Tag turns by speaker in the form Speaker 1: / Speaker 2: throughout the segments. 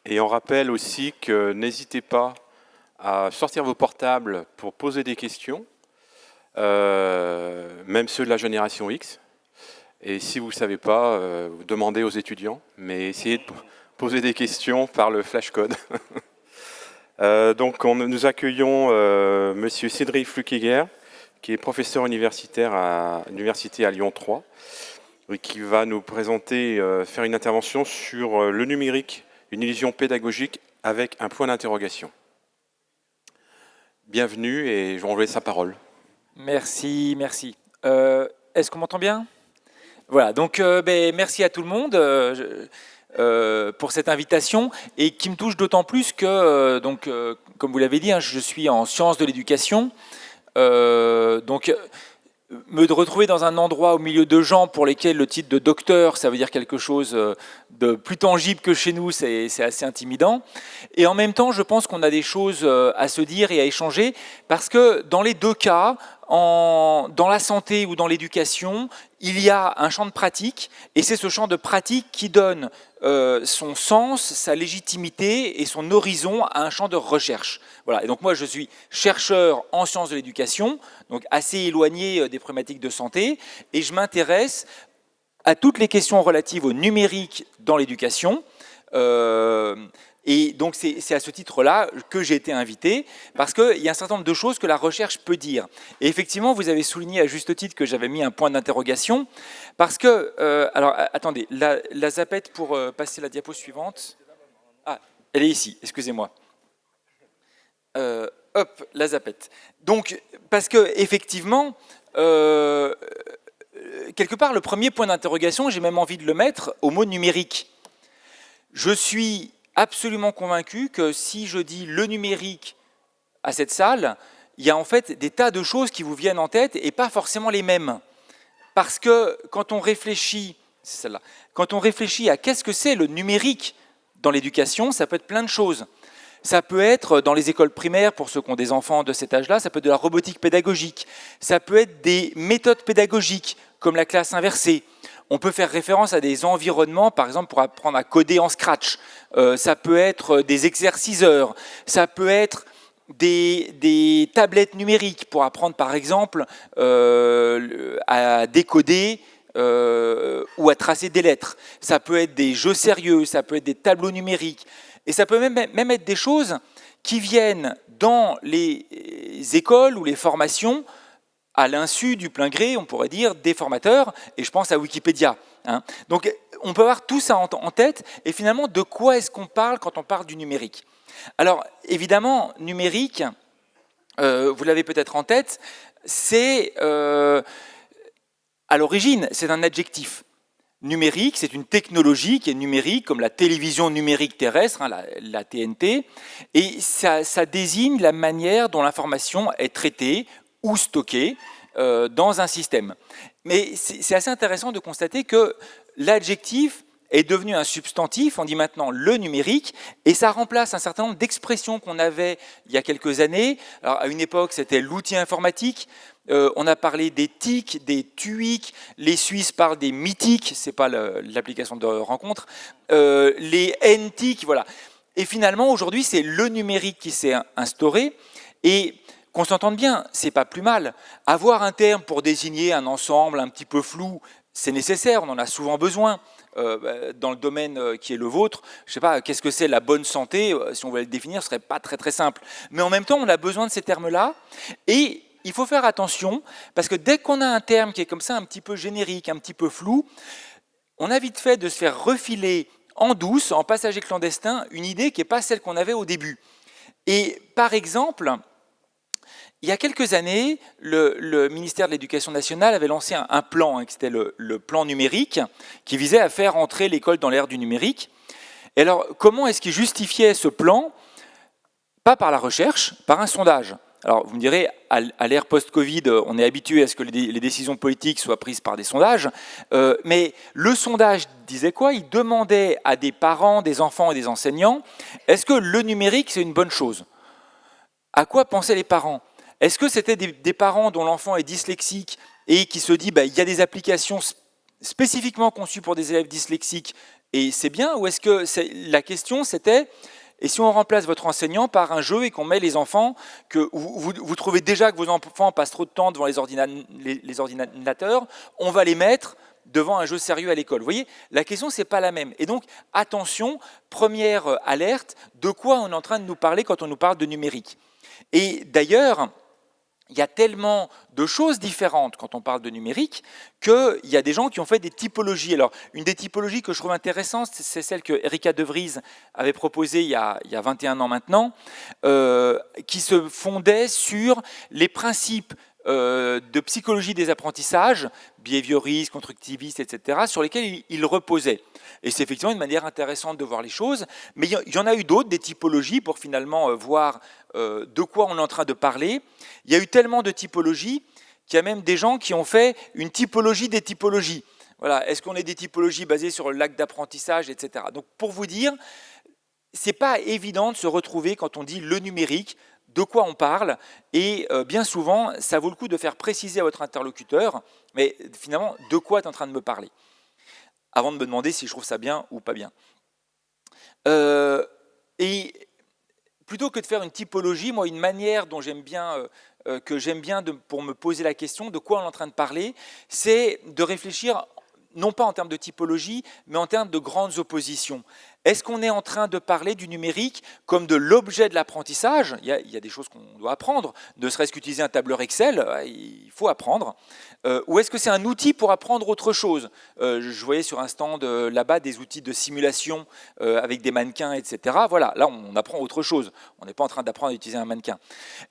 Speaker 1: Et on rappelle aussi que n'hésitez pas à sortir vos portables pour poser des questions, même ceux de la génération X. Et si vous ne savez pas, vous demandez aux étudiants, mais essayez de poser des questions par le flashcode. Donc nous accueillons Monsieur Cédric Flukiger, qui est professeur universitaire à l'université à Lyon 3, et qui va nous présenter, faire une intervention sur le numérique, une illusion pédagogique avec un point d'interrogation. Bienvenue et je vais enlever sa parole.
Speaker 2: Merci, merci. Est-ce qu'on m'entend bien ? Voilà, donc merci à tout le monde pour cette invitation et qui me touche d'autant plus que, comme vous l'avez dit, je suis en sciences de l'éducation. Me retrouver dans un endroit au milieu de gens pour lesquels le titre de docteur, ça veut dire quelque chose de plus tangible que chez nous, c'est assez intimidant. Et en même temps, je pense qu'on a des choses à se dire et à échanger, parce que dans les deux cas, dans la santé ou dans l'éducation, il y a un champ de pratique, et c'est ce champ de pratique qui donne son sens, sa légitimité et son horizon à un champ de recherche. Voilà. Et donc moi, je suis chercheur en sciences de l'éducation, donc assez éloigné des problématiques de santé, et je m'intéresse à toutes les questions relatives au numérique dans l'éducation. Et donc c'est à ce titre-là que j'ai été invité, parce qu'il y a un certain nombre de choses que la recherche peut dire. Et effectivement, vous avez souligné à juste titre que j'avais mis un point d'interrogation, parce que, alors attendez, la zapette pour passer la diapo suivante. Ah, elle est ici, excusez-moi. Hop, la zapette. Donc, parce que effectivement, quelque part, le premier point d'interrogation, j'ai même envie de le mettre au mot numérique. Je suis absolument convaincu que si je dis le numérique à cette salle, il y a en fait des tas de choses qui vous viennent en tête et pas forcément les mêmes. Parce que quand on réfléchit, c'est celle-là, quand on réfléchit à qu'est-ce que c'est le numérique dans l'éducation, ça peut être plein de choses. Ça peut être dans les écoles primaires, pour ceux qui ont des enfants de cet âge-là, ça peut être de la robotique pédagogique, ça peut être des méthodes pédagogiques, comme la classe inversée. On peut faire référence à des environnements, par exemple, pour apprendre à coder en Scratch. Ça peut être des exerciceurs, ça peut être des tablettes numériques pour apprendre, par exemple, à décoder ou à tracer des lettres. Ça peut être des jeux sérieux, ça peut être des tableaux numériques. Et ça peut même être des choses qui viennent dans les écoles ou les formations à l'insu du plein gré, on pourrait dire, des formateurs, et je pense à Wikipédia. Donc on peut avoir tout ça en tête, et finalement, de quoi est-ce qu'on parle quand on parle du numérique ? Alors, évidemment, numérique, vous l'avez peut-être en tête, c'est, à l'origine, c'est un adjectif. Numérique, c'est une technologie qui est numérique, comme la télévision numérique terrestre, la TNT, et ça désigne la manière dont l'information est traitée ou stockée dans un système. Mais c'est assez intéressant de constater que l'adjectif est devenu un substantif, on dit maintenant le numérique, et ça remplace un certain nombre d'expressions qu'on avait il y a quelques années. Alors, à une époque, c'était l'outil informatique. On a parlé des TIC, des TUIC, les Suisses parlent des MITIC, c'est pas l'application de rencontre, les NTIC, voilà. Et finalement, aujourd'hui, c'est le numérique qui s'est instauré, et qu'on s'entende bien, c'est pas plus mal. Avoir un terme pour désigner un ensemble un petit peu flou, c'est nécessaire, on en a souvent besoin. Dans le domaine qui est le vôtre, je ne sais pas, qu'est-ce que c'est la bonne santé, si on voulait le définir, ce ne serait pas très très simple. Mais en même temps, on a besoin de ces termes-là, et il faut faire attention, parce que dès qu'on a un terme qui est comme ça, un petit peu générique, un petit peu flou, on a vite fait de se faire refiler en douce, en passager clandestin, une idée qui n'est pas celle qu'on avait au début. Et par exemple, il y a quelques années, le ministère de l'Éducation nationale avait lancé un plan, qui était le plan numérique, qui visait à faire entrer l'école dans l'ère du numérique. Et alors, comment est-ce qu'il justifiait ce plan ? Pas par la recherche, par un sondage. Alors, vous me direz, à l'ère post-Covid, on est habitué à ce que les décisions politiques soient prises par des sondages, mais le sondage disait quoi ? Il demandait à des parents, des enfants et des enseignants, est-ce que le numérique, c'est une bonne chose ? À quoi pensaient les parents ? Est-ce que c'était des parents dont l'enfant est dyslexique et qui se dit il y a des applications spécifiquement conçu pour des élèves dyslexiques, et c'est bien, ou est-ce que la question c'était, et si on remplace votre enseignant par un jeu et qu'on met les enfants, que vous trouvez déjà que vos enfants passent trop de temps devant les ordinateurs, on va les mettre devant un jeu sérieux à l'école. Vous voyez, la question, c'est pas la même. Et donc, attention, première alerte, de quoi on est en train de nous parler quand on nous parle de numérique. Et d'ailleurs, il y a tellement de choses différentes quand on parle de numérique qu'il y a des gens qui ont fait des typologies. Alors, une des typologies que je trouve intéressante, c'est celle que Erika De Vries avait proposée il y a 21 ans maintenant, qui se fondait sur les principes de psychologie des apprentissages, behavioriste, constructiviste, etc., sur lesquels il reposait. Et c'est effectivement une manière intéressante de voir les choses, mais il y en a eu d'autres, des typologies, pour finalement voir de quoi on est en train de parler. Il y a eu tellement de typologies qu'il y a même des gens qui ont fait une typologie des typologies. Voilà. Est-ce qu'on est des typologies basées sur l'acte d'apprentissage, etc. Donc pour vous dire, c'est pas évident de se retrouver quand on dit le numérique, de quoi on parle, et bien souvent, ça vaut le coup de faire préciser à votre interlocuteur, mais finalement, de quoi tu es en train de me parler, avant de me demander si je trouve ça bien ou pas bien. Et plutôt que de faire une typologie, moi, une manière dont j'aime bien, pour me poser la question de quoi on est en train de parler, c'est de réfléchir, non pas en termes de typologie, mais en termes de grandes oppositions. Est-ce qu'on est en train de parler du numérique comme de l'objet de l'apprentissage ? Il y a des choses qu'on doit apprendre, ne serait-ce qu'utiliser un tableur Excel, il faut apprendre. Ou est-ce que c'est un outil pour apprendre autre chose ? Je voyais sur un stand là-bas des outils de simulation avec des mannequins, etc. Voilà, là on apprend autre chose. On n'est pas en train d'apprendre à utiliser un mannequin.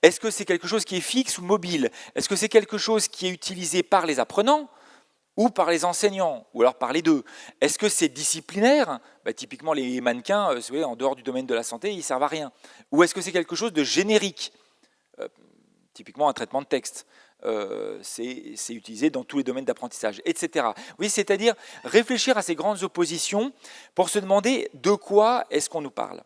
Speaker 2: Est-ce que c'est quelque chose qui est fixe ou mobile ? Est-ce que c'est quelque chose qui est utilisé par les apprenants ? Ou par les enseignants, ou alors par les deux. Est-ce que c'est disciplinaire ? Typiquement, les mannequins, vous savez, en dehors du domaine de la santé, ils ne servent à rien. Ou est-ce que c'est quelque chose de générique ? Typiquement, un traitement de texte. C'est utilisé dans tous les domaines d'apprentissage, etc. Oui, c'est-à-dire réfléchir à ces grandes oppositions pour se demander de quoi est-ce qu'on nous parle.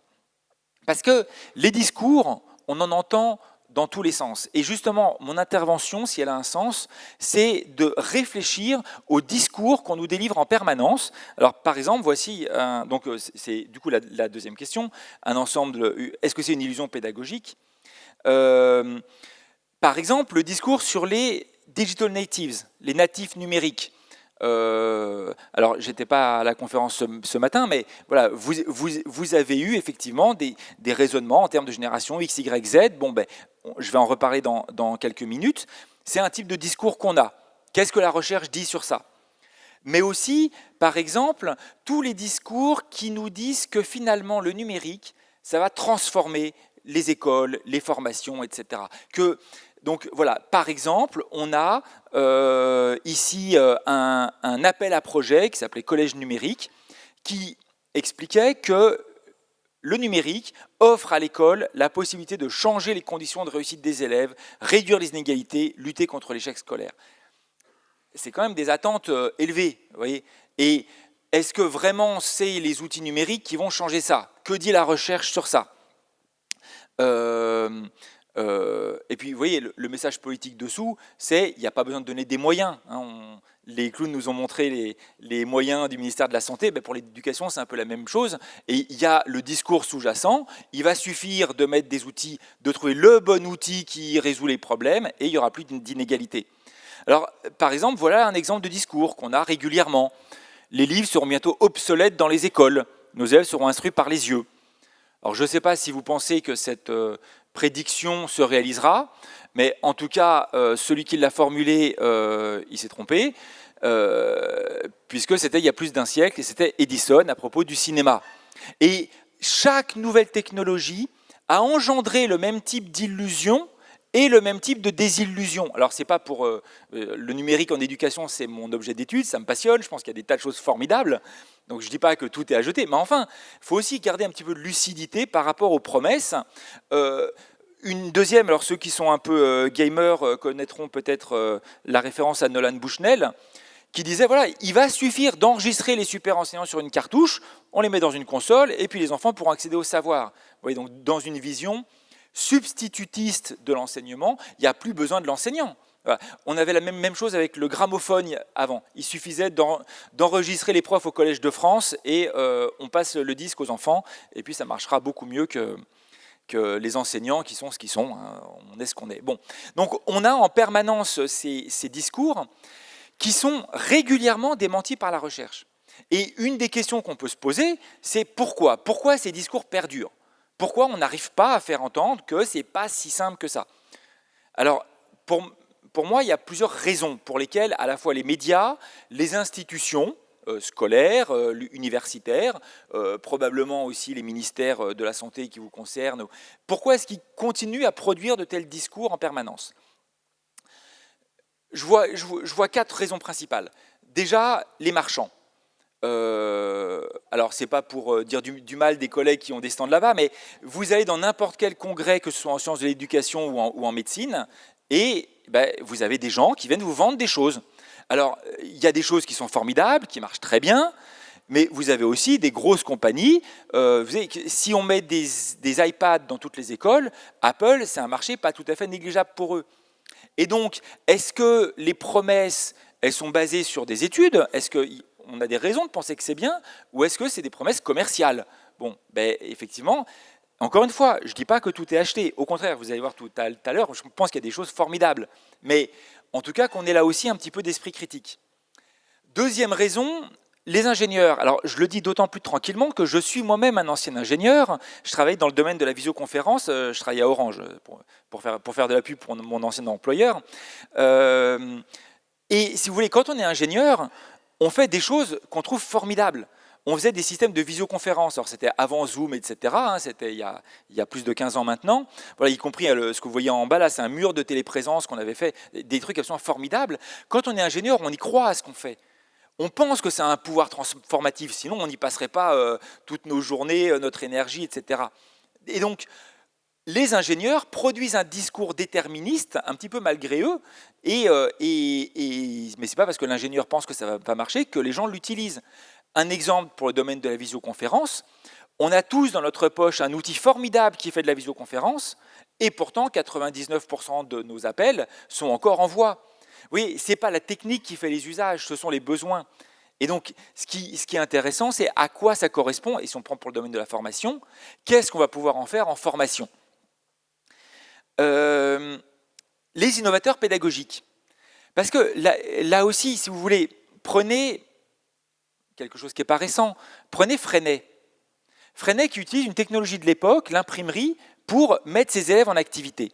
Speaker 2: Parce que les discours, on en entend dans tous les sens. Et justement, mon intervention, si elle a un sens, c'est de réfléchir aux discours qu'on nous délivre en permanence. Alors, par exemple, voici, donc c'est du coup la deuxième question, un ensemble, est-ce que c'est une illusion pédagogique ? Par exemple, le discours sur les digital natives, les natifs numériques. Alors, je n'étais pas à la conférence ce matin, mais voilà, vous avez eu effectivement des raisonnements en termes de génération X, Y, Z. Bon, je vais en reparler dans quelques minutes. C'est un type de discours qu'on a. Qu'est-ce que la recherche dit sur ça ? Mais aussi, par exemple, tous les discours qui nous disent que finalement le numérique, ça va transformer les écoles, les formations, etc. Donc voilà, par exemple, on a ici un appel à projet qui s'appelait Collège numérique, qui expliquait que le numérique offre à l'école la possibilité de changer les conditions de réussite des élèves, réduire les inégalités, lutter contre l'échec scolaire. C'est quand même des attentes élevées, vous voyez. Et est-ce que vraiment c'est les outils numériques qui vont changer ça ? Que dit la recherche sur ça ? Et puis, vous voyez, le message politique dessous, c'est il n'y a pas besoin de donner des moyens. Les clowns nous ont montré les moyens du ministère de la Santé. Pour l'éducation, c'est un peu la même chose. Et il y a le discours sous-jacent. Il va suffire de mettre des outils, de trouver le bon outil qui résout les problèmes, et il n'y aura plus d'inégalité. Alors, par exemple, voilà un exemple de discours qu'on a régulièrement. Les livres seront bientôt obsolètes dans les écoles. Nos élèves seront instruits par les yeux. Alors, je ne sais pas si vous pensez que cette prédiction se réalisera, mais en tout cas, celui qui l'a formulé, il s'est trompé, puisque c'était il y a plus d'un siècle, et c'était Edison à propos du cinéma. Et chaque nouvelle technologie a engendré le même type d'illusion et le même type de désillusion. Alors, c'est pas pour le numérique en éducation, c'est mon objet d'étude, ça me passionne, je pense qu'il y a des tas de choses formidables, donc je ne dis pas que tout est à jeter, mais enfin, il faut aussi garder un petit peu de lucidité par rapport aux promesses. Une deuxième, alors ceux qui sont un peu gamers connaîtront peut-être la référence à Nolan Bushnell, qui disait, voilà, il va suffire d'enregistrer les super enseignants sur une cartouche, on les met dans une console, et puis les enfants pourront accéder au savoir. Vous voyez, donc dans une vision substitutiste de l'enseignement, il n'y a plus besoin de l'enseignant. Voilà. On avait la même chose avec le gramophone avant. Il suffisait d'enregistrer les profs au Collège de France et on passe le disque aux enfants et puis ça marchera beaucoup mieux que les enseignants qui sont ce qu'ils sont. Hein. On est ce qu'on est. Bon. Donc on a en permanence ces discours qui sont régulièrement démentis par la recherche. Et une des questions qu'on peut se poser, c'est pourquoi ? Pourquoi ces discours perdurent ? Pourquoi on n'arrive pas à faire entendre que ce n'est pas si simple que ça ? Alors, pour moi, il y a plusieurs raisons pour lesquelles à la fois les médias, les institutions scolaires, universitaires, probablement aussi les ministères de la Santé qui vous concernent, pourquoi est-ce qu'ils continuent à produire de tels discours en permanence ? Je vois 4 raisons principales. Déjà, les marchands. Alors, ce n'est pas pour dire du mal des collègues qui ont des stands là-bas, mais vous allez dans n'importe quel congrès, que ce soit en sciences de l'éducation ou en médecine, et vous avez des gens qui viennent vous vendre des choses. Alors, il y a des choses qui sont formidables, qui marchent très bien, mais vous avez aussi des grosses compagnies. Si on met des iPads dans toutes les écoles, Apple, c'est un marché pas tout à fait négligeable pour eux. Et donc, est-ce que les promesses, elles sont basées sur des études ? Est-ce qu'on a des raisons de penser que c'est bien ? Ou est-ce que c'est des promesses commerciales ? Bon, effectivement, encore une fois, je ne dis pas que tout est acheté. Au contraire, vous allez voir tout à l'heure, je pense qu'il y a des choses formidables. Mais en tout cas, qu'on ait là aussi un petit peu d'esprit critique. Deuxième raison, les ingénieurs. Alors, je le dis d'autant plus tranquillement que je suis moi-même un ancien ingénieur. Je travaille dans le domaine de la visioconférence. Je travaille à Orange pour faire de la pub pour mon ancien employeur. Et si vous voulez, quand on est ingénieur, on fait des choses qu'on trouve formidables. On faisait des systèmes de visioconférence. Alors, c'était avant Zoom, etc. C'était il y a plus de 15 ans maintenant. Voilà, y compris ce que vous voyez en bas, là, c'est un mur de téléprésence qu'on avait fait. Des trucs absolument formidables. Quand on est ingénieur, on y croit à ce qu'on fait. On pense que ça a un pouvoir transformatif, sinon on n'y passerait pas toutes nos journées, notre énergie, etc. Et donc, les ingénieurs produisent un discours déterministe, un petit peu malgré eux, mais ce n'est pas parce que l'ingénieur pense que ça ne va pas marcher que les gens l'utilisent. Un exemple pour le domaine de la visioconférence, on a tous dans notre poche un outil formidable qui fait de la visioconférence, et pourtant 99% de nos appels sont encore en voix. Oui, ce n'est pas la technique qui fait les usages, ce sont les besoins. Et donc, ce qui est intéressant, c'est à quoi ça correspond, et si on prend pour le domaine de la formation, qu'est-ce qu'on va pouvoir en faire en formation ? Les innovateurs pédagogiques. Parce que là aussi, si vous voulez, prenez quelque chose qui n'est pas récent, prenez Freinet. Freinet qui utilise une technologie de l'époque, l'imprimerie, pour mettre ses élèves en activité.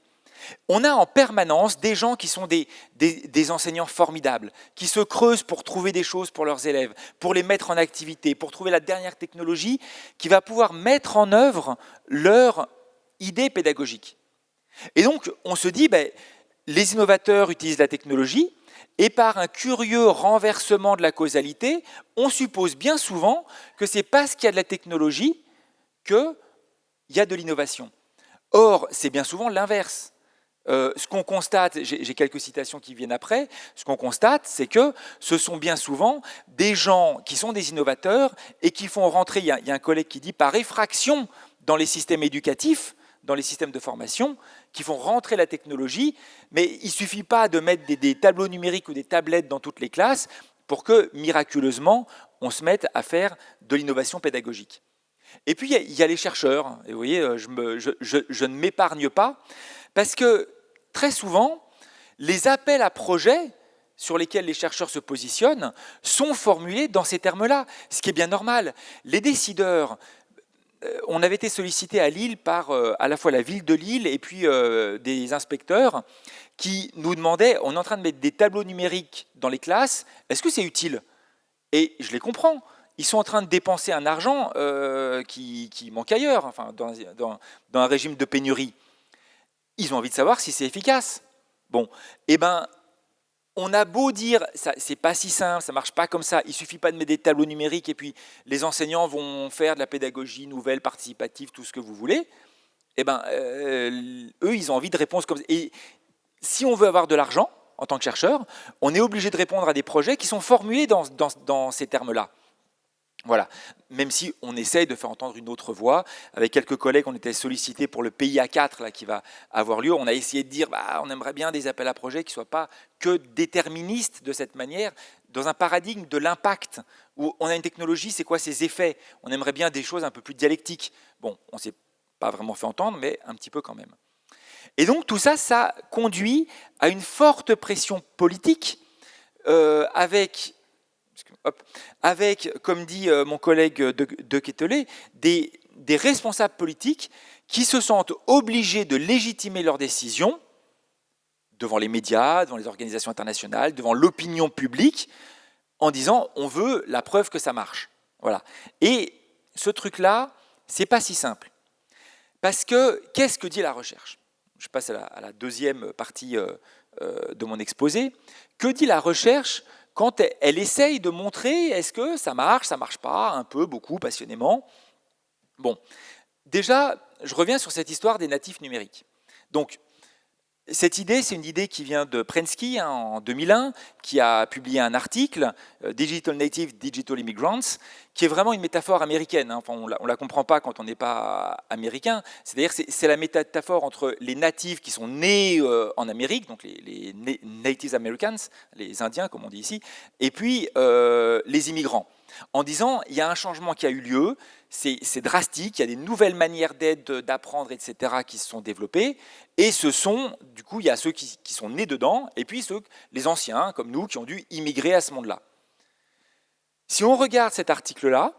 Speaker 2: On a en permanence des gens qui sont des enseignants formidables, qui se creusent pour trouver des choses pour leurs élèves, pour les mettre en activité, pour trouver la dernière technologie qui va pouvoir mettre en œuvre leur idée pédagogique. Et donc, on se dit, les innovateurs utilisent la technologie, et par un curieux renversement de la causalité, on suppose bien souvent que c'est parce qu'il y a de la technologie qu'il y a de l'innovation. Or, c'est bien souvent l'inverse. Ce qu'on constate, j'ai quelques citations qui viennent après, ce qu'on constate, c'est que ce sont bien souvent des gens qui sont des innovateurs et qui font rentrer, il y a un collègue qui dit par effraction dans les systèmes éducatifs, dans les systèmes de formation, qui font rentrer la technologie, mais il ne suffit pas de mettre des tableaux numériques ou des tablettes dans toutes les classes pour que, miraculeusement, on se mette à faire de l'innovation pédagogique. Et puis, il y a les chercheurs, et vous voyez, je ne m'épargne pas, parce que très souvent, les appels à projets sur lesquels les chercheurs se positionnent sont formulés dans ces termes-là, ce qui est bien normal. Les décideurs, on avait été sollicité à Lille par à la fois la ville de Lille et puis des inspecteurs qui nous demandaient, on est en train de mettre des tableaux numériques dans les classes, est-ce que c'est utile ? Et je les comprends. Ils sont en train de dépenser un argent qui manque ailleurs, enfin, dans un régime de pénurie. Ils ont envie de savoir si c'est efficace. Bon, on a beau dire, c'est pas si simple, ça marche pas comme ça, il suffit pas de mettre des tableaux numériques et puis les enseignants vont faire de la pédagogie nouvelle, participative, tout ce que vous voulez. Eux, ils ont envie de réponses comme ça. Et si on veut avoir de l'argent, en tant que chercheur, on est obligé de répondre à des projets qui sont formulés dans ces termes-là. Voilà, même si on essaye de faire entendre une autre voix. Avec quelques collègues, on était sollicités pour le PIA 4 là, qui va avoir lieu. On a essayé de dire on aimerait bien des appels à projets qui ne soient pas que déterministes de cette manière, dans un paradigme de l'impact, où on a une technologie, c'est quoi ses effets? On aimerait bien des choses un peu plus dialectiques. Bon, on ne s'est pas vraiment fait entendre, mais un petit peu quand même. Et donc tout ça, ça conduit à une forte pression politique avec, comme dit mon collègue de Quetelet, des responsables politiques qui se sentent obligés de légitimer leurs décisions devant les médias, devant les organisations internationales, devant l'opinion publique, en disant on veut la preuve que ça marche. Voilà. Et ce truc-là, c'est pas si simple. Parce que qu'est-ce que dit la recherche? Je passe à la deuxième partie de mon exposé. Que dit la recherche quand elle essaye de montrer est-ce que ça marche pas, un peu, beaucoup, passionnément? Bon, déjà, je reviens sur cette histoire des natifs numériques. Donc, cette idée, c'est une idée qui vient de Prensky en 2001, qui a publié un article, Digital Native, Digital Immigrants, qui est vraiment une métaphore américaine. Enfin, on ne la comprend pas quand on n'est pas américain. C'est-à-dire que c'est la métaphore entre les natifs qui sont nés en Amérique, donc les Native Americans, les Indiens, comme on dit ici, et puis les immigrants. En disant, il y a un changement qui a eu lieu, c'est drastique, il y a des nouvelles manières d'être, d'apprendre, etc., qui se sont développées, et ce sont, du coup, il y a ceux qui sont nés dedans, et puis les anciens, comme nous, qui ont dû immigrer à ce monde-là. Si on regarde cet article-là,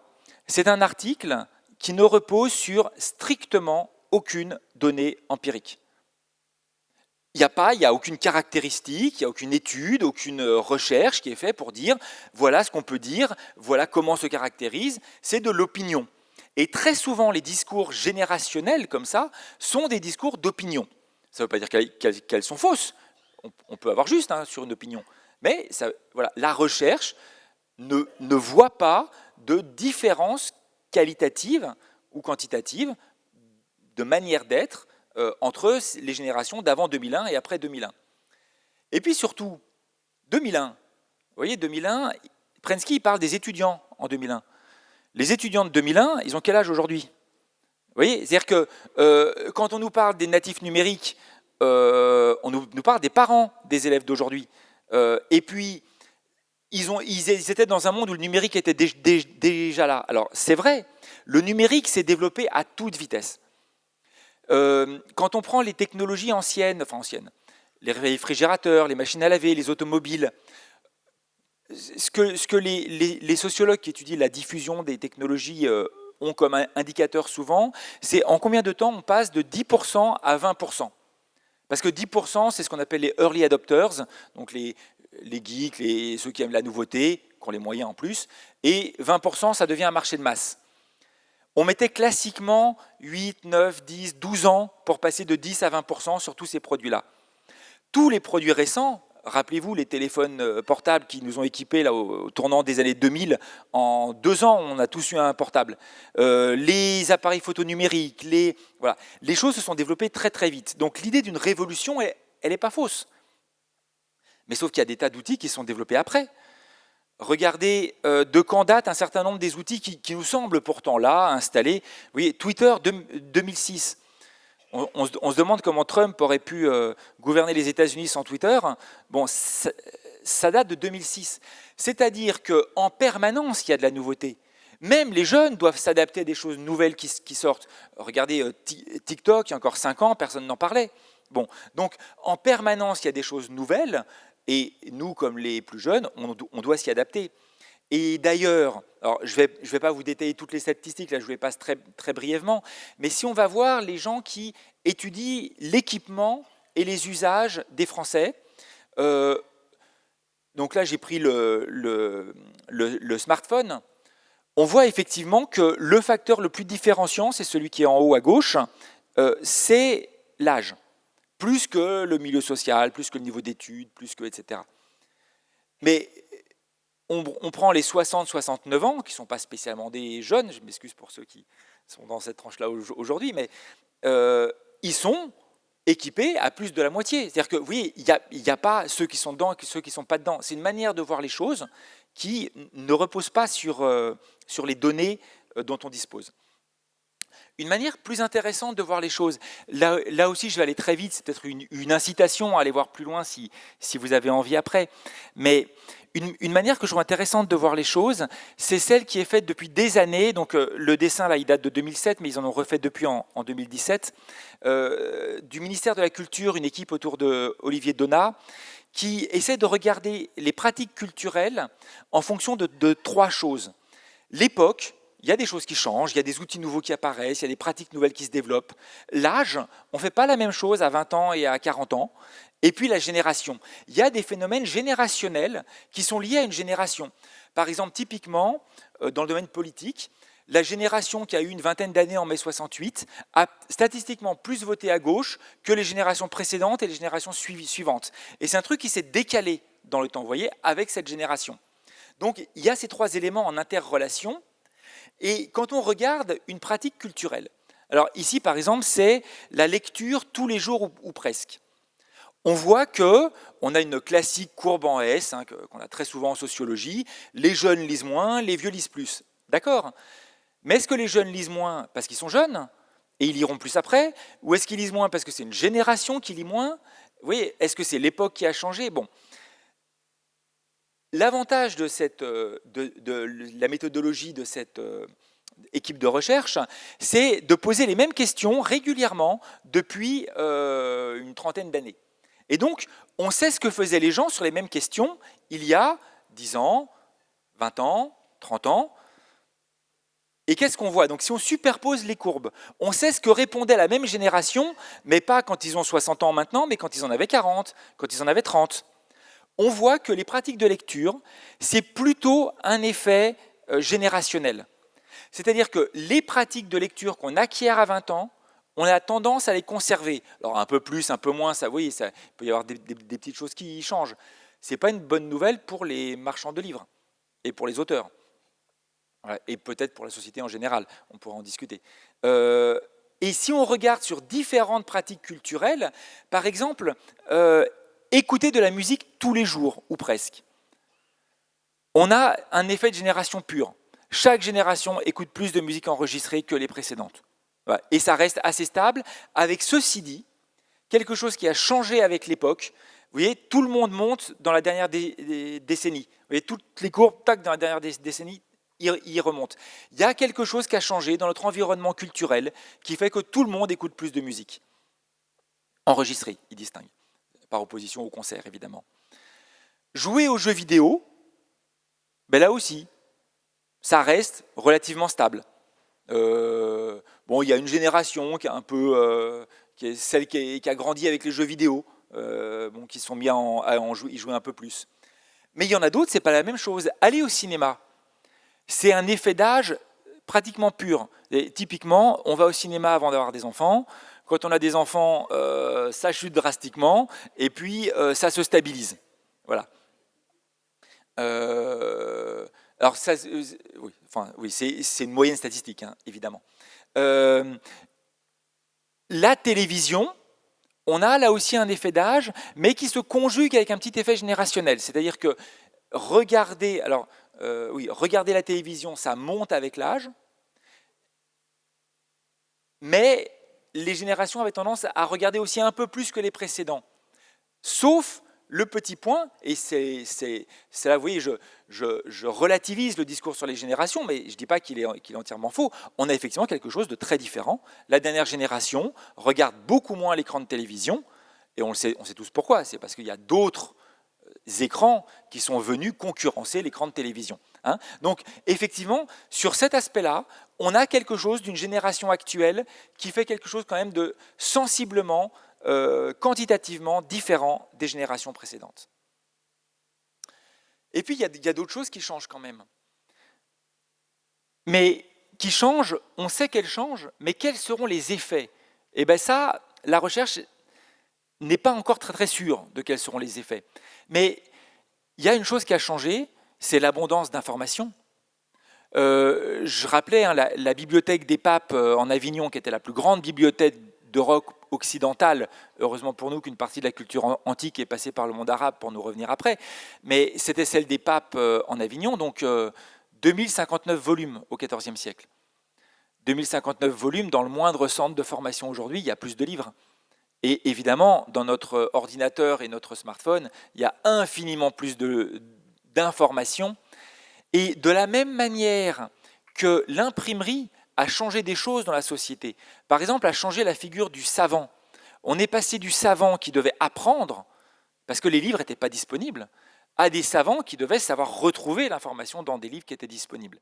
Speaker 2: c'est un article qui ne repose sur strictement aucune donnée empirique. Il n'y a aucune caractéristique, il n'y a aucune étude, aucune recherche qui est faite pour dire voilà ce qu'on peut dire, voilà comment on se caractérise, c'est de l'opinion. Et très souvent, les discours générationnels comme ça sont des discours d'opinion. Ça ne veut pas dire qu'elles sont fausses, on peut avoir juste sur une opinion, mais voilà, la recherche ne voit pas de différence qualitative ou quantitative de manière d'être entre les générations d'avant 2001 et après 2001. Et puis surtout, 2001, vous voyez, 2001, Prensky parle des étudiants en 2001. Les étudiants de 2001, ils ont quel âge aujourd'hui? Vous voyez, c'est-à-dire que quand on nous parle des natifs numériques, on nous parle des parents des élèves d'aujourd'hui. Et puis, ils étaient dans un monde où le numérique était déjà là. Alors, c'est vrai, le numérique s'est développé à toute vitesse. Quand on prend les technologies anciennes, les réfrigérateurs, les machines à laver, les automobiles, ce que les sociologues qui étudient la diffusion des technologies ont comme indicateur souvent, c'est en combien de temps on passe de 10% à 20%. Parce que 10%, c'est ce qu'on appelle les early adopters, donc les geeks, ceux qui aiment la nouveauté, qui ont les moyens en plus, et 20%, ça devient un marché de masse. On mettait classiquement 8, 9, 10, 12 ans pour passer de 10 à 20% sur tous ces produits-là. Tous les produits récents, rappelez-vous les téléphones portables qui nous ont équipés là, au tournant des années 2000, en 2 ans, on a tous eu un portable. Les appareils photo numériques, voilà. Les choses se sont développées très très vite. Donc l'idée d'une révolution, elle n'est pas fausse. Mais sauf qu'il y a des tas d'outils qui sont développés après. Regardez de quand date un certain nombre des outils qui nous semblent pourtant là, installés. Vous voyez, Twitter 2006. On se demande comment Trump aurait pu gouverner les États-Unis sans Twitter. Bon, ça date de 2006. C'est-à-dire qu'en permanence, il y a de la nouveauté. Même les jeunes doivent s'adapter à des choses nouvelles qui sortent. Regardez TikTok, il y a encore 5 ans, personne n'en parlait. Bon, donc en permanence, il y a des choses nouvelles. Et nous, comme les plus jeunes, on doit s'y adapter. Et d'ailleurs, alors je vais pas vous détailler toutes les statistiques, là je vous les passe très, très brièvement, mais si on va voir les gens qui étudient l'équipement et les usages des Français, donc là j'ai pris le smartphone, on voit effectivement que le facteur le plus différenciant, c'est celui qui est en haut à gauche, c'est l'âge. Plus que le milieu social, plus que le niveau d'études, plus que etc. Mais on prend les 60-69 ans, qui ne sont pas spécialement des jeunes, je m'excuse pour ceux qui sont dans cette tranche-là aujourd'hui, mais ils sont équipés à plus de la moitié. C'est-à-dire que, vous voyez, il n'y a pas ceux qui sont dedans et ceux qui ne sont pas dedans. C'est une manière de voir les choses qui ne repose pas sur les données dont on dispose. Une manière plus intéressante de voir les choses, là aussi je vais aller très vite, c'est peut-être une incitation à aller voir plus loin si vous avez envie après, mais une manière que je trouve intéressante de voir les choses, c'est celle qui est faite depuis des années, donc le dessin là il date de 2007, mais ils en ont refait depuis en 2017, du ministère de la Culture, une équipe autour de Olivier Donat, qui essaie de regarder les pratiques culturelles en fonction de trois choses. L'époque, il y a des choses qui changent, il y a des outils nouveaux qui apparaissent, il y a des pratiques nouvelles qui se développent. L'âge, on ne fait pas la même chose à 20 ans et à 40 ans. Et puis la génération. Il y a des phénomènes générationnels qui sont liés à une génération. Par exemple, typiquement, dans le domaine politique, la génération qui a eu une vingtaine d'années en mai 68 a statistiquement plus voté à gauche que les générations précédentes et les générations suivantes. Et c'est un truc qui s'est décalé dans le temps, vous voyez, avec cette génération. Donc il y a ces trois éléments en interrelation. Et quand on regarde une pratique culturelle, alors ici par exemple c'est la lecture tous les jours ou presque. On voit qu'on a une classique courbe en S, qu'on a très souvent en sociologie, les jeunes lisent moins, les vieux lisent plus. D'accord ? Mais est-ce que les jeunes lisent moins parce qu'ils sont jeunes et ils liront plus après, ou est-ce qu'ils lisent moins parce que c'est une génération qui lit moins ? Vous voyez, est-ce que c'est l'époque qui a changé ? Bon. L'avantage de la méthodologie de cette équipe de recherche, c'est de poser les mêmes questions régulièrement depuis une trentaine d'années. Et donc, on sait ce que faisaient les gens sur les mêmes questions il y a 10 ans, 20 ans, 30 ans. Et qu'est-ce qu'on voit ? Donc, si on superpose les courbes, on sait ce que répondait la même génération, mais pas quand ils ont 60 ans maintenant, mais quand ils en avaient 40, quand ils en avaient 30. On voit que les pratiques de lecture, c'est plutôt un effet générationnel. C'est-à-dire que les pratiques de lecture qu'on acquiert à 20 ans, on a tendance à les conserver. Alors un peu plus, un peu moins, ça, oui, il peut y avoir des petites choses qui changent. Ce n'est pas une bonne nouvelle pour les marchands de livres et pour les auteurs. Voilà, et peut-être pour la société en général, on pourra en discuter. Et si on regarde sur différentes pratiques culturelles, par exemple, écouter de la musique tous les jours, ou presque. On a un effet de génération pure. Chaque génération écoute plus de musique enregistrée que les précédentes. Voilà. Et ça reste assez stable. Avec ceci dit, quelque chose qui a changé avec l'époque, vous voyez, tout le monde monte dans la dernière décennie. Vous voyez, toutes les courbes, tac, dans la dernière décennie, y remontent. Il y a quelque chose qui a changé dans notre environnement culturel qui fait que tout le monde écoute plus de musique. Enregistrée, il distingue. Par opposition au concert, évidemment. Jouer aux jeux vidéo, ben là aussi, ça reste relativement stable. Bon, il y a une génération qui est un peu, qui est celle qui a grandi avec les jeux vidéo, qui se sont mis à y jouer un peu plus. Mais il y en a d'autres, c'est pas la même chose. Aller au cinéma, c'est un effet d'âge pratiquement pur. Et typiquement, on va au cinéma avant d'avoir des enfants. Quand on a des enfants, ça chute drastiquement, et puis ça se stabilise. Voilà. Alors ça, oui, c'est une moyenne statistique, hein, évidemment. La télévision, on a là aussi un effet d'âge, mais qui se conjugue avec un petit effet générationnel. C'est-à-dire que regarder la télévision, ça monte avec l'âge, mais les générations avaient tendance à regarder aussi un peu plus que les précédents. Sauf le petit point, et c'est là, vous voyez, je relativise le discours sur les générations, mais je ne dis pas qu'il est entièrement faux. On a effectivement quelque chose de très différent. La dernière génération regarde beaucoup moins l'écran de télévision, et on sait tous pourquoi. C'est parce qu'il y a d'autres écrans qui sont venus concurrencer l'écran de télévision. Hein. Donc, effectivement, sur cet aspect-là, on a quelque chose d'une génération actuelle qui fait quelque chose quand même de sensiblement, quantitativement différent des générations précédentes. Et puis, il y a d'autres choses qui changent quand même. Mais qui changent, on sait qu'elles changent, mais quels seront les effets ? Et bien ça, la recherche n'est pas encore très très sûre de quels seront les effets. Mais il y a une chose qui a changé, c'est l'abondance d'informations. Je rappelais la bibliothèque des papes en Avignon, qui était la plus grande bibliothèque d'Europe occidentale. Heureusement pour nous qu'une partie de la culture antique est passée par le monde arabe pour nous revenir après. Mais c'était celle des papes en Avignon, donc 2059 volumes au XIVe siècle. 2059 volumes dans le moindre centre de formation aujourd'hui, il y a plus de livres. Et évidemment, dans notre ordinateur et notre smartphone, il y a infiniment plus d'informations. Et de la même manière que l'imprimerie a changé des choses dans la société, par exemple, a changé la figure du savant. On est passé du savant qui devait apprendre, parce que les livres n'étaient pas disponibles, à des savants qui devaient savoir retrouver l'information dans des livres qui étaient disponibles.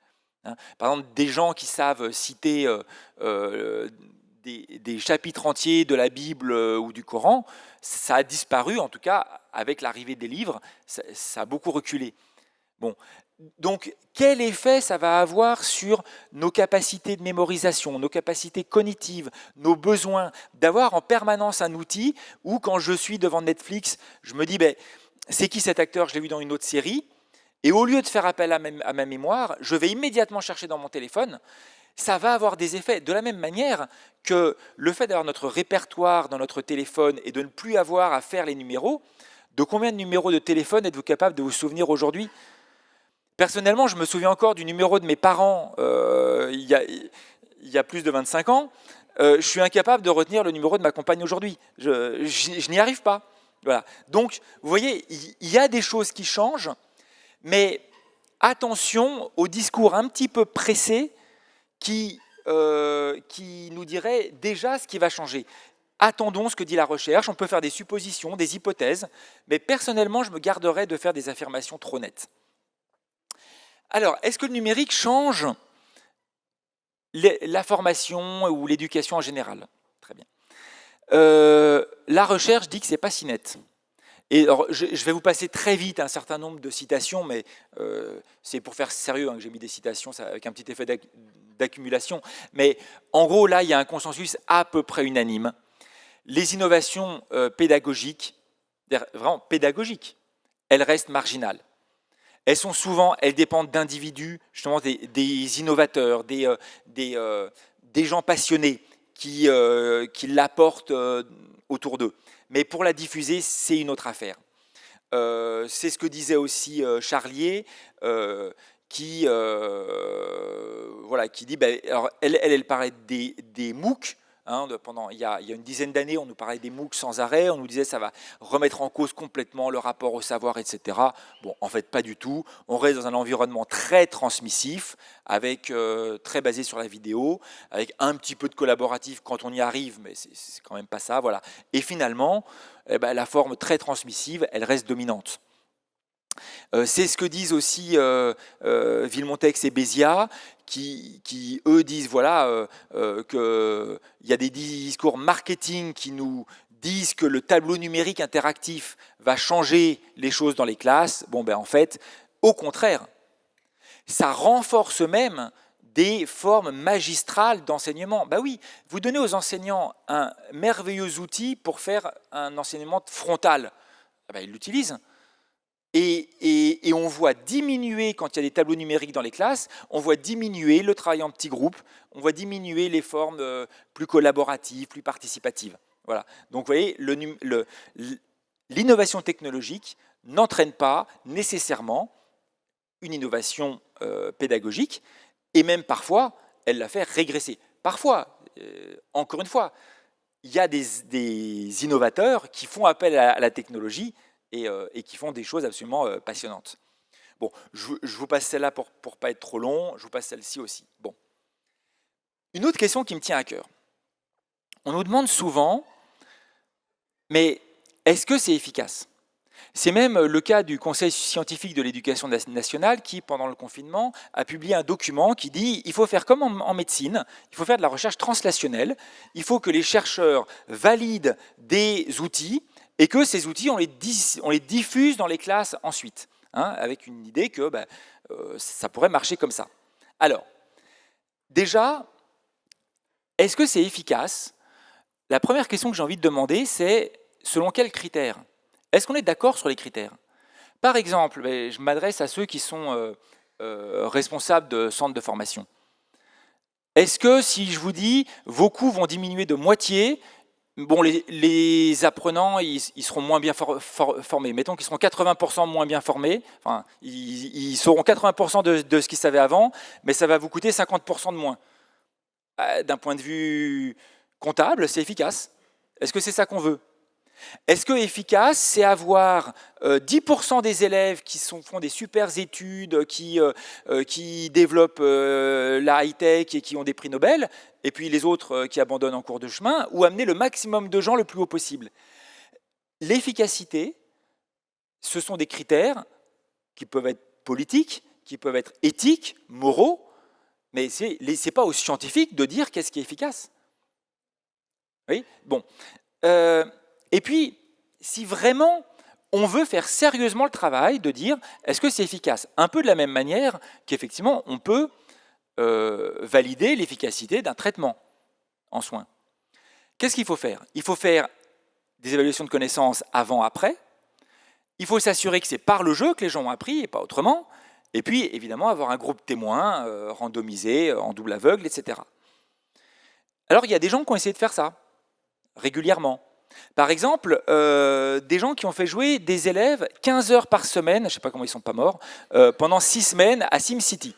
Speaker 2: Par exemple, des gens qui savent citer des chapitres entiers de la Bible ou du Coran, ça a disparu, en tout cas, avec l'arrivée des livres, ça a beaucoup reculé. Bon. Donc, quel effet ça va avoir sur nos capacités de mémorisation, nos capacités cognitives, nos besoins, d'avoir en permanence un outil où, quand je suis devant Netflix, je me dis, c'est qui cet acteur? Je l'ai vu dans une autre série. Et au lieu de faire appel à ma mémoire, je vais immédiatement chercher dans mon téléphone. Ça va avoir des effets. De la même manière que le fait d'avoir notre répertoire dans notre téléphone et de ne plus avoir à faire les numéros, de combien de numéros de téléphone êtes-vous capable de vous souvenir aujourd'hui? Personnellement, je me souviens encore du numéro de mes parents il y a plus de 25 ans. Je suis incapable de retenir le numéro de ma compagne aujourd'hui. Je n'y arrive pas. Voilà. Donc, vous voyez, il y a des choses qui changent, mais attention au discours un petit peu pressé qui nous dirait déjà ce qui va changer. Attendons ce que dit la recherche, on peut faire des suppositions, des hypothèses, mais personnellement, je me garderais de faire des affirmations trop nettes. Alors, est-ce que le numérique change la formation ou l'éducation en général? Très bien. La recherche dit que ce n'est pas si net. Et alors, je vais vous passer très vite un certain nombre de citations, mais c'est pour faire sérieux que j'ai mis des citations avec un petit effet d'accumulation. Mais en gros, là, il y a un consensus à peu près unanime. Les innovations pédagogiques, vraiment pédagogiques, elles restent marginales. Elles dépendent d'individus, justement des innovateurs, des gens passionnés qui l'apportent autour d'eux. Mais pour la diffuser, c'est une autre affaire. C'est ce que disait aussi Charlier, qui dit, alors elle parlait des MOOC. Il y a une dizaine d'années, on nous parlait des MOOC sans arrêt, on nous disait que ça va remettre en cause complètement le rapport au savoir, etc. Bon, en fait, pas du tout. On reste dans un environnement très transmissif, très basé sur la vidéo, avec un petit peu de collaboratif quand on y arrive, mais c'est quand même pas ça. Voilà. Et finalement, la forme très transmissive, elle reste dominante. C'est ce que disent aussi Villemontex et Béziat, qui eux disent qu'il y a des discours marketing qui nous disent que le tableau numérique interactif va changer les choses dans les classes. En fait, au contraire, ça renforce même des formes magistrales d'enseignement. Oui, vous donnez aux enseignants un merveilleux outil pour faire un enseignement frontal. Ils l'utilisent. Et on voit diminuer, quand il y a des tableaux numériques dans les classes, on voit diminuer le travail en petits groupes, on voit diminuer les formes plus collaboratives, plus participatives. Voilà. Donc vous voyez, l'innovation technologique n'entraîne pas nécessairement une innovation pédagogique, et même parfois, elle la fait régresser. Parfois, encore une fois, il y a des innovateurs qui font appel à la technologie et qui font des choses absolument passionnantes. Bon, je vous passe celle-là pour ne pas être trop long, je vous passe celle-ci aussi. Bon. Une autre question qui me tient à cœur. On nous demande souvent, mais est-ce que c'est efficace? C'est même le cas du Conseil scientifique de l'éducation nationale qui, pendant le confinement, a publié un document qui dit qu'il faut faire comme en médecine, il faut faire de la recherche translationnelle, il faut que les chercheurs valident des outils et que ces outils, on les diffuse dans les classes ensuite, avec une idée que ça pourrait marcher comme ça. Alors, déjà, est-ce que c'est efficace? La première question que j'ai envie de demander, c'est selon quels critères? Est-ce qu'on est d'accord sur les critères? Par exemple, je m'adresse à ceux qui sont responsables de centres de formation. Est-ce que si je vous dis vos coûts vont diminuer de moitié Bon, les apprenants, ils seront moins bien formés. Mettons qu'ils seront 80% moins bien formés. Enfin, ils sauront 80% de ce qu'ils savaient avant, mais ça va vous coûter 50% de moins. D'un point de vue comptable, c'est efficace. Est-ce que c'est ça qu'on veut? Est-ce que efficace, c'est avoir 10% des élèves qui font des super études, qui développent la high-tech et qui ont des prix Nobel, et puis les autres qui abandonnent en cours de chemin, ou amener le maximum de gens le plus haut possible? L'efficacité, ce sont des critères qui peuvent être politiques, qui peuvent être éthiques, moraux, mais ce n'est pas aux scientifiques de dire qu'est-ce qui est efficace. Oui, bon. Et puis, si vraiment on veut faire sérieusement le travail de dire est-ce que c'est efficace, un peu de la même manière qu'effectivement on peut valider l'efficacité d'un traitement en soins. Qu'est-ce qu'il faut faire? Il faut faire des évaluations de connaissances avant-après. Il faut s'assurer que c'est par le jeu que les gens ont appris et pas autrement. Et puis, évidemment, avoir un groupe témoin randomisé, en double aveugle, etc. Alors, il y a des gens qui ont essayé de faire ça régulièrement. Par exemple, des gens qui ont fait jouer des élèves 15 heures par semaine, je ne sais pas comment ils ne sont pas morts, pendant 6 semaines à SimCity.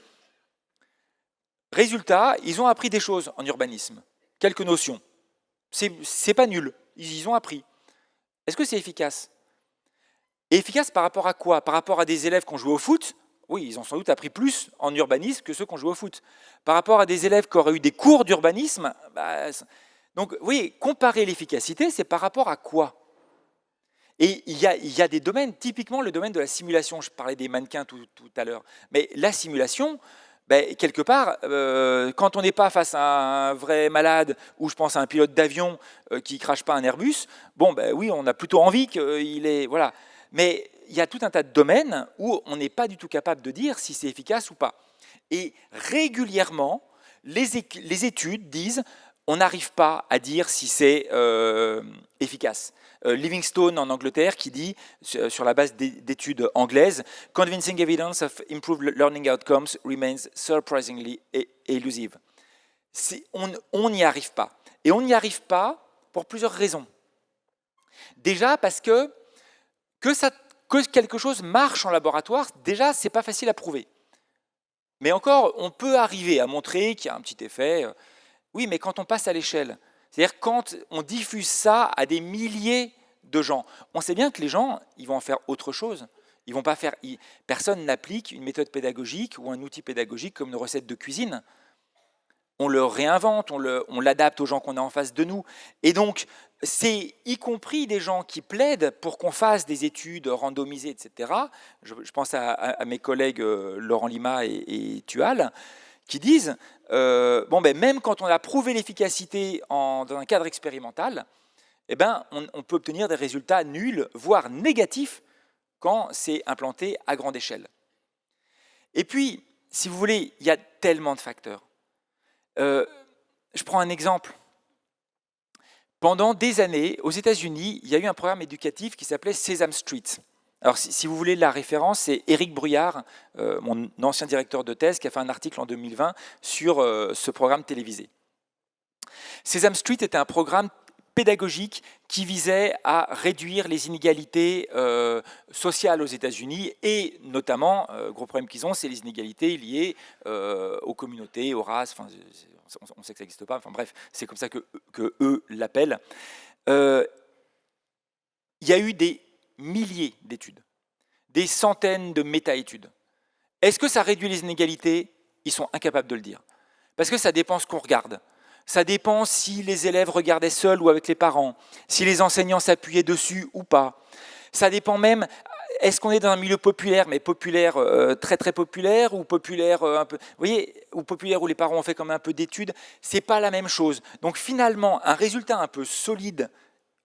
Speaker 2: Résultat, ils ont appris des choses en urbanisme, quelques notions. C'est pas nul, ils ont appris. Est-ce que c'est efficace? Et efficace par rapport à quoi? Par rapport à des élèves qui ont joué au foot? Oui, ils ont sans doute appris plus en urbanisme que ceux qui ont joué au foot. Par rapport à des élèves qui auraient eu des cours d'urbanisme, donc, oui, comparer l'efficacité, c'est par rapport à quoi? Et il y a des domaines, typiquement le domaine de la simulation. Je parlais des mannequins tout à l'heure. Mais la simulation, quelque part, quand on n'est pas face à un vrai malade, ou je pense à un pilote d'avion qui ne crache pas un Airbus, bon, oui, on a plutôt envie qu'il est... Voilà. Mais il y a tout un tas de domaines où on n'est pas du tout capable de dire si c'est efficace ou pas. Et régulièrement, les études disent... on n'arrive pas à dire si c'est efficace. Livingstone en Angleterre qui dit, sur la base d'études anglaises, « Convincing evidence of improved learning outcomes remains surprisingly elusive ». On n'y arrive pas. Et on n'y arrive pas pour plusieurs raisons. Déjà parce que quelque chose marche en laboratoire, déjà, ce n'est pas facile à prouver. Mais encore, on peut arriver à montrer qu'il y a un petit effet... Oui, mais quand on passe à l'échelle, c'est-à-dire quand on diffuse ça à des milliers de gens, on sait bien que les gens, ils vont en faire autre chose. Ils vont pas faire. Personne n'applique une méthode pédagogique ou un outil pédagogique comme une recette de cuisine. On le réinvente, on l'adapte aux gens qu'on a en face de nous. Et donc, c'est y compris des gens qui plaident pour qu'on fasse des études randomisées, etc. Je pense à mes collègues Laurent Lima et Tual, qui disent, même quand on a prouvé l'efficacité dans un cadre expérimental, on peut obtenir des résultats nuls, voire négatifs, quand c'est implanté à grande échelle. Et puis, si vous voulez, il y a tellement de facteurs. Je prends un exemple. Pendant des années, aux États-Unis, il y a eu un programme éducatif qui s'appelait Sesame Street. Alors, si vous voulez la référence, c'est Éric Bruyard, mon ancien directeur de thèse, qui a fait un article en 2020 sur ce programme télévisé. Sesame Street était un programme pédagogique qui visait à réduire les inégalités sociales aux États-Unis et notamment, gros problème qu'ils ont, c'est les inégalités liées aux communautés, aux races, enfin, on sait que ça n'existe pas, enfin bref, c'est comme ça que eux l'appellent. Il y a eu des milliers d'études, des centaines de méta-études. Est-ce que ça réduit les inégalités? Ils sont incapables de le dire. Parce que ça dépend ce qu'on regarde. Ça dépend si les élèves regardaient seuls ou avec les parents, si les enseignants s'appuyaient dessus ou pas. Ça dépend même, est-ce qu'on est dans un milieu populaire, mais populaire très très populaire, ou populaire un peu, vous voyez, ou populaire où les parents ont fait comme un peu d'études, c'est pas la même chose. Donc finalement, un résultat un peu solide,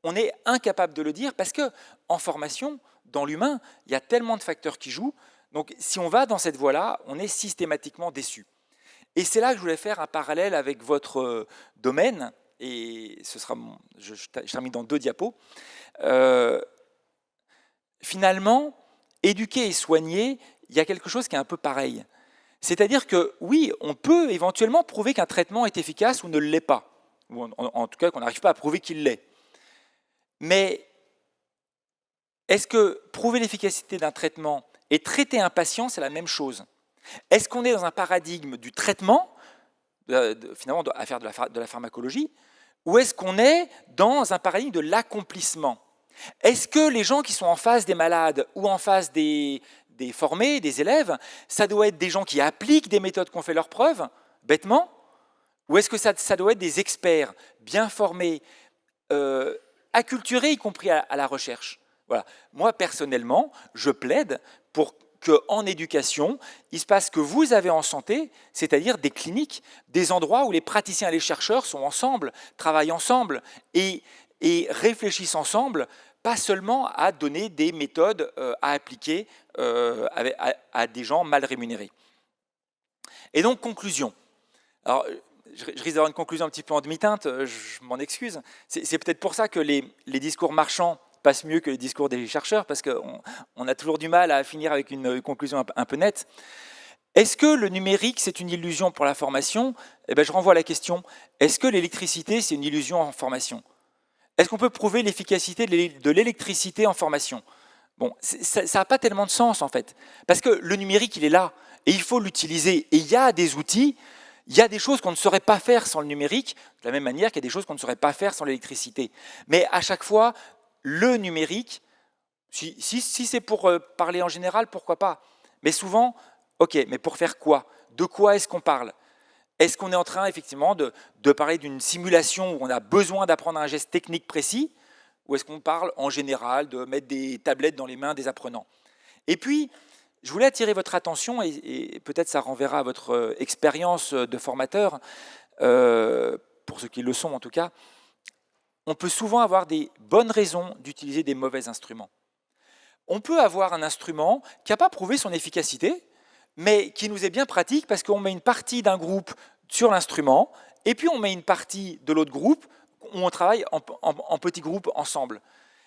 Speaker 2: on est incapable de le dire parce que en formation, dans l'humain, il y a tellement de facteurs qui jouent. Donc si on va dans cette voie-là, on est systématiquement déçu. Et c'est là que je voulais faire un parallèle avec votre domaine, et ce sera je termine dans 2 diapos. Finalement, éduquer et soigner, il y a quelque chose qui est un peu pareil. C'est-à-dire que oui, on peut éventuellement prouver qu'un traitement est efficace ou ne l'est pas, ou en tout cas qu'on n'arrive pas à prouver qu'il l'est. Mais est-ce que prouver l'efficacité d'un traitement et traiter un patient, c'est la même chose? Est-ce qu'on est dans un paradigme du traitement, finalement à faire de la pharmacologie, ou est-ce qu'on est dans un paradigme de l'accomplissement? Est-ce que les gens qui sont en face des malades ou en face des formés, des élèves, ça doit être des gens qui appliquent des méthodes qui ont fait leurs preuves, bêtement? Ou est-ce que ça doit être des experts bien formés, acculturés, y compris à la recherche? Voilà. Moi, personnellement, je plaide pour qu'en éducation, il se passe ce que vous avez en santé, c'est-à-dire des cliniques, des endroits où les praticiens et les chercheurs sont ensemble, travaillent ensemble et réfléchissent ensemble, pas seulement à donner des méthodes à appliquer à des gens mal rémunérés. Et donc, conclusion. Alors, je risque d'avoir une conclusion un petit peu en demi-teinte, je m'en excuse. C'est peut-être pour ça que les discours marchands passent mieux que les discours des chercheurs, parce qu'on a toujours du mal à finir avec une conclusion un peu nette. Est-ce que le numérique, c'est une illusion pour la formation? Eh bien, je renvoie à la question, est-ce que l'électricité, c'est une illusion en formation? Est-ce qu'on peut prouver l'efficacité de l'électricité en formation? Bon, ça n'a pas tellement de sens, en fait, parce que le numérique, il est là, et il faut l'utiliser. Et il y a des outils, il y a des choses qu'on ne saurait pas faire sans le numérique, de la même manière qu'il y a des choses qu'on ne saurait pas faire sans l'électricité. Mais à chaque fois, le numérique, si c'est pour parler en général, pourquoi pas? Mais souvent, ok, mais pour faire quoi? De quoi est-ce qu'on parle? Est-ce qu'on est en train, effectivement, de parler d'une simulation où on a besoin d'apprendre un geste technique précis? Ou est-ce qu'on parle en général de mettre des tablettes dans les mains des apprenants? Et puis, je voulais attirer votre attention, et peut-être ça renverra à votre expérience de formateur, pour ceux qui le sont en tout cas. On peut souvent avoir des bonnes raisons d'utiliser des mauvais instruments. On peut avoir un instrument qui n'a pas prouvé son efficacité, mais qui nous est bien pratique parce qu'on met une partie d'un groupe sur l'instrument, et puis on met une partie de l'autre groupe où on travaille en petits groupes ensemble.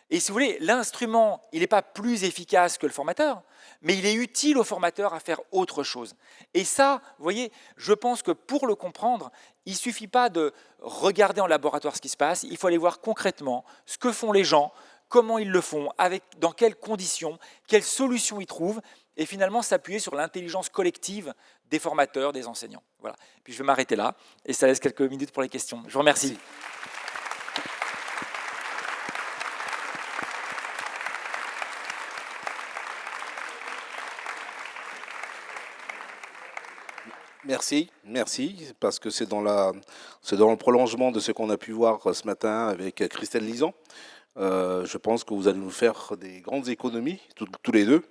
Speaker 2: Et si vous voulez, l'instrument, il n'est pas plus efficace que le formateur, mais il est utile au formateur à faire autre chose. Et ça, vous voyez, je pense que pour le comprendre, il ne suffit pas de regarder en laboratoire ce qui se passe, il faut aller voir concrètement ce que font les gens, comment ils le font, dans quelles conditions, quelles solutions ils trouvent, et finalement s'appuyer sur l'intelligence collective des formateurs, des enseignants. Voilà. Puis je vais m'arrêter là, et ça laisse quelques minutes pour les questions. Je vous remercie.
Speaker 3: Merci, parce que c'est dans le prolongement de ce qu'on a pu voir ce matin avec Christelle Lisan. Je pense que vous allez nous faire des grandes économies, tous les deux,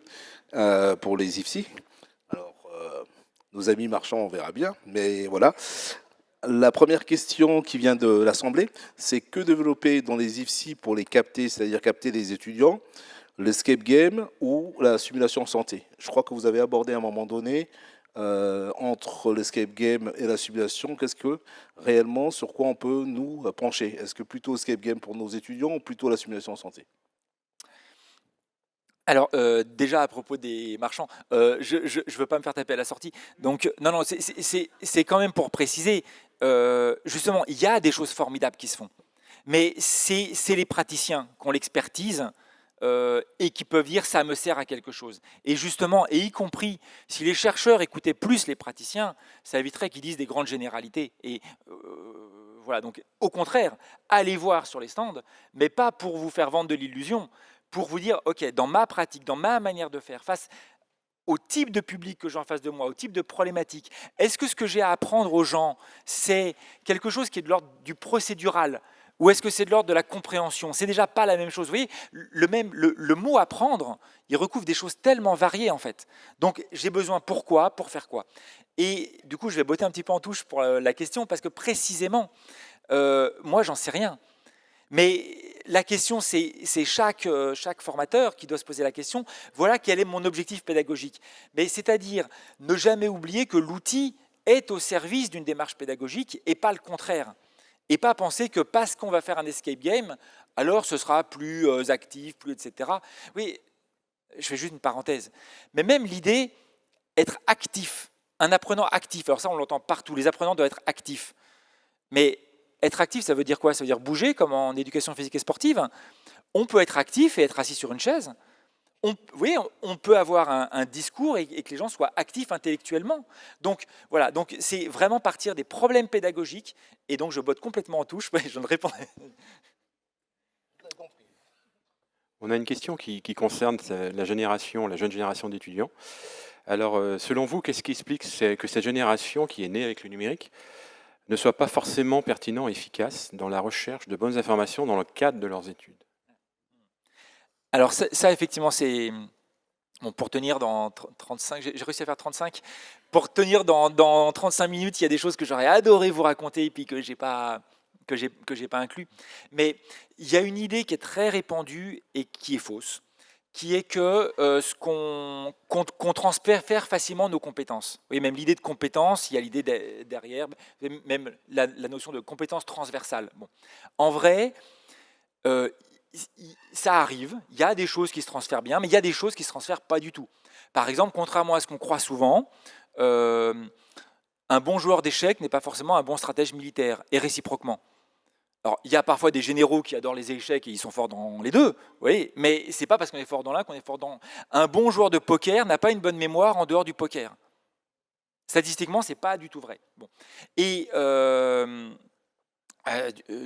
Speaker 3: pour les IFSI. Alors, nos amis marchands, on verra bien, mais voilà. La première question qui vient de l'Assemblée, c'est que développer dans les IFSI pour les capter, c'est-à-dire capter les étudiants, l'escape game ou la simulation santé? Je crois que vous avez abordé à un moment donné entre l'escape game et la simulation, qu'est-ce que réellement, sur quoi on peut nous pencher? Est-ce que plutôt escape game pour nos étudiants ou plutôt la simulation santé?
Speaker 2: Alors, déjà à propos des marchands, je ne veux pas me faire taper à la sortie. Donc, non, c'est quand même pour préciser. Justement, il y a des choses formidables qui se font. Mais c'est les praticiens qui ont l'expertise et qui peuvent dire ça me sert à quelque chose. Et justement, et y compris, si les chercheurs écoutaient plus les praticiens, ça éviterait qu'ils disent des grandes généralités. Et voilà, donc au contraire, allez voir sur les stands, mais pas pour vous faire vendre de l'illusion, pour vous dire, ok, dans ma pratique, dans ma manière de faire, face au type de public que j'ai en face de moi, au type de problématique, est-ce que ce que j'ai à apprendre aux gens, c'est quelque chose qui est de l'ordre du procédural, ou est-ce que c'est de l'ordre de la compréhension? C'est déjà pas la même chose. Vous voyez, le mot apprendre, il recouvre des choses tellement variées en fait. Donc j'ai besoin pourquoi, pour faire quoi? Et du coup, je vais botter un petit peu en touche pour la question, parce que précisément, moi, j'en sais rien. Mais la question, c'est chaque formateur qui doit se poser la question, voilà quel est mon objectif pédagogique. Mais c'est-à-dire ne jamais oublier que l'outil est au service d'une démarche pédagogique et pas le contraire. Et pas penser que parce qu'on va faire un escape game, alors ce sera plus actif, plus etc. Oui, je fais juste une parenthèse. Mais même l'idée, être actif, un apprenant actif, alors ça on l'entend partout, les apprenants doivent être actifs. Mais être actif, ça veut dire quoi? Ça veut dire bouger, comme en éducation physique et sportive? On peut être actif et être assis sur une chaise. Oui, on peut avoir un discours et que les gens soient actifs intellectuellement. Donc voilà, donc c'est vraiment partir des problèmes pédagogiques. Et donc je botte complètement en touche. Je ne réponds.
Speaker 1: On a une question qui concerne la jeune génération d'étudiants. Alors, selon vous, qu'est-ce qui explique que cette génération qui est née avec le numérique ne soit pas forcément pertinent et efficace dans la recherche de bonnes informations dans le cadre de leurs études?
Speaker 2: Alors ça effectivement, c'est... Bon, pour tenir dans 35, j'ai réussi à faire 35. Pour tenir dans 35 minutes, il y a des choses que j'aurais adoré vous raconter et puis que j'ai pas inclus. Mais il y a une idée qui est très répandue et qui est fausse, qui est que qu'on transfère facilement nos compétences. Oui, même l'idée de compétence, il y a l'idée derrière, même la notion de compétence transversale. Bon. En vrai, ça arrive, il y a des choses qui se transfèrent bien, mais il y a des choses qui ne se transfèrent pas du tout. Par exemple, contrairement à ce qu'on croit souvent, un bon joueur d'échecs n'est pas forcément un bon stratège militaire, et réciproquement. Alors, il y a parfois des généraux qui adorent les échecs et ils sont forts dans les deux, oui, mais ce n'est pas parce qu'on est fort dans l'un qu'on est fort dans... Un bon joueur de poker n'a pas une bonne mémoire en dehors du poker. Statistiquement, ce n'est pas du tout vrai. Bon. Et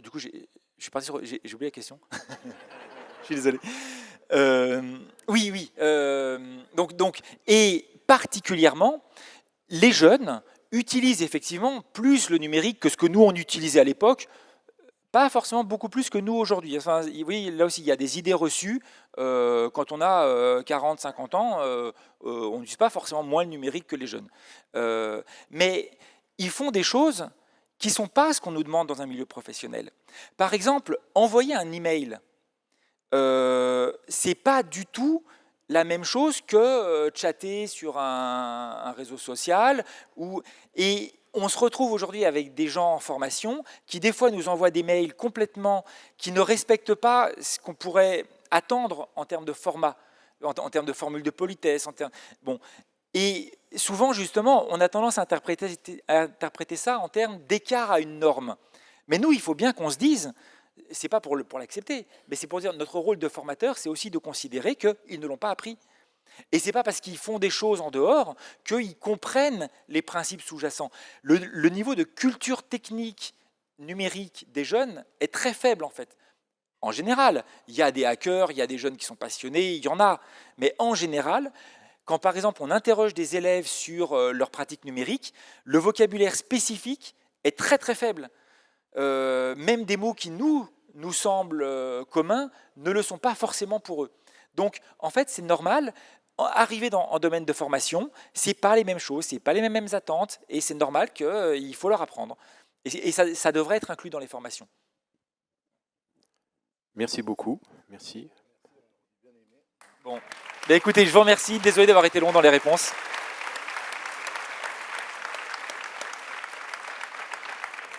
Speaker 2: du coup, je suis parti sur... J'ai oublié la question. Je suis désolé. Oui. Donc, et particulièrement, les jeunes utilisent effectivement plus le numérique que ce que nous, on utilisait à l'époque, pas forcément beaucoup plus que nous aujourd'hui. Enfin, oui, là aussi, il y a des idées reçues. Quand on a 40, 50 ans, on n'utilise pas forcément moins le numérique que les jeunes. Mais ils font des choses qui ne sont pas ce qu'on nous demande dans un milieu professionnel. Par exemple, envoyer un email, c'est pas du tout la même chose que chatter sur un réseau social. Et on se retrouve aujourd'hui avec des gens en formation qui des fois nous envoient des mails complètement qui ne respectent pas ce qu'on pourrait attendre en termes de format, en termes de formule de politesse. Bon. Et souvent, justement, on a tendance à interpréter ça en termes d'écart à une norme. Mais nous, il faut bien qu'on se dise, c'est pas pour l'accepter, mais c'est pour dire notre rôle de formateur, c'est aussi de considérer qu'ils ne l'ont pas appris. Et c'est pas parce qu'ils font des choses en dehors qu'ils comprennent les principes sous-jacents. Le niveau de culture technique numérique des jeunes est très faible, en fait. En général, il y a des hackers, il y a des jeunes qui sont passionnés, il y en a. Mais en général, quand par exemple on interroge des élèves sur leur pratique numérique, le vocabulaire spécifique est très très faible. Même des mots qui nous semblent communs ne le sont pas forcément pour eux. Donc en fait c'est normal, arriver en domaine de formation, ce n'est pas les mêmes choses, ce n'est pas les mêmes attentes, et c'est normal qu'il faut leur apprendre. Et ça devrait être inclus dans les formations.
Speaker 1: Merci beaucoup. Merci.
Speaker 2: Bon. Écoutez, je vous remercie. Désolé d'avoir été long dans les réponses.